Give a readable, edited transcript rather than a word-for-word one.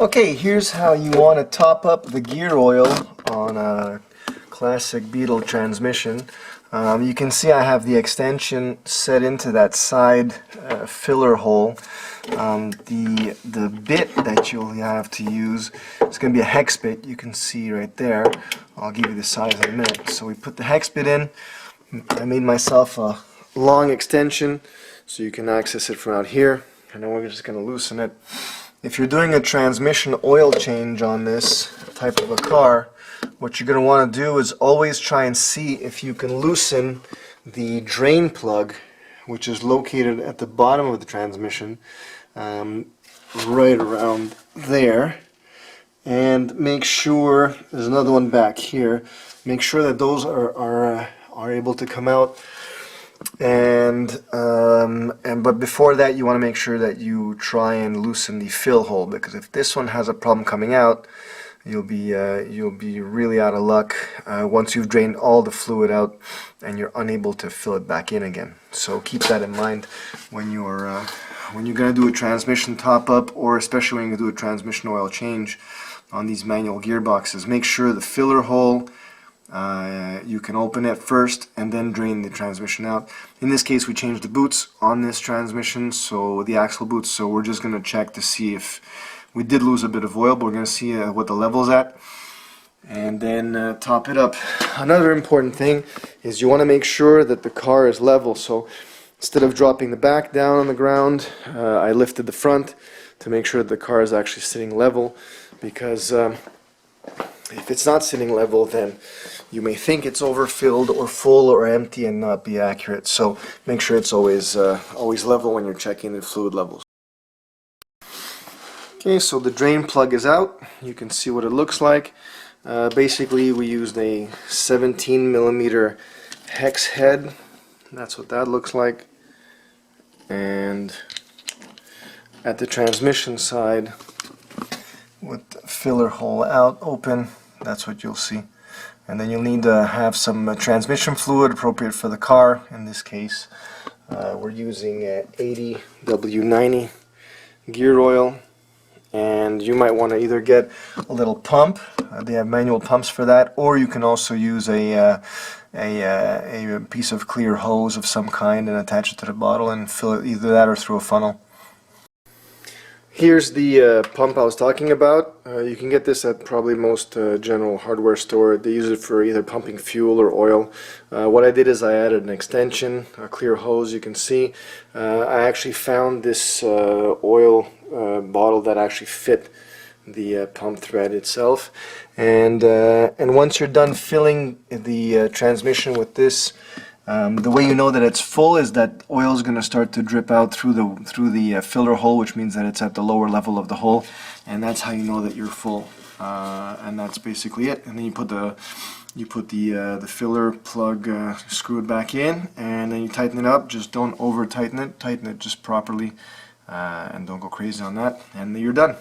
Okay, here's how you want to top up the gear oil on a classic Beetle transmission. You can see I have the extension set into that side filler hole. The bit that you'll have to use is going to be a hex bit. You can see right there. I'll give you the size in a minute. So we put the hex bit in. I made myself a long extension so you can access it from out here. And then we're just going to loosen it. If you're doing a transmission oil change on this type of a car, what you're going to want to do is always try and see if you can loosen the drain plug, which is located at the bottom of the transmission, right around there. And make sure, there's another one back here, make sure that those are able to come out. But before that, you want to make sure that you try and loosen the fill hole, because if this one has a problem coming out, you'll be really out of luck once you've drained all the fluid out and you're unable to fill it back in again. So keep that in mind when you're going to do a transmission top up, or especially when you do a transmission oil change on these manual gearboxes. Make sure the filler hole, you can open it first and then drain the transmission out. In this case, we changed the boots on this transmission, so the axle boots, so we're just going to check to see if we did lose a bit of oil, but we're going to see what the level's at, and then top it up. Another important thing is you want to make sure that the car is level. So instead of dropping the back down on the ground, I lifted the front to make sure that the car is actually sitting level, because if it's not sitting level, then you may think it's overfilled or full or empty and not be accurate. So make sure it's always level when you're checking the fluid levels. Okay, so the drain plug is out. You can see what it looks like. Basically, we used a 17mm hex head. That's what that looks like. And at the transmission side, with the filler hole out open, that's what you'll see. And then you'll need to have some transmission fluid appropriate for the car. In this case, we're using 80 W90 gear oil. And you might want to either get a little pump, they have manual pumps for that, or you can also use a piece of clear hose of some kind and attach it to the bottle and fill it, either that or through a funnel. Here's the pump I was talking about. You can get this at probably most general hardware store. They use it for either pumping fuel or oil. What I did is I added an extension, a clear hose, you can see. I actually found this oil bottle that actually fit the pump thread itself. And once you're done filling the transmission with this, the way you know that it's full is that oil is going to start to drip out through the filler hole, which means that it's at the lower level of the hole, and that's how you know that you're full. And that's basically it. And then you put the filler plug, screw it back in, and then you tighten it up. Just don't over tighten it. Tighten it just properly, and don't go crazy on that. And you're done.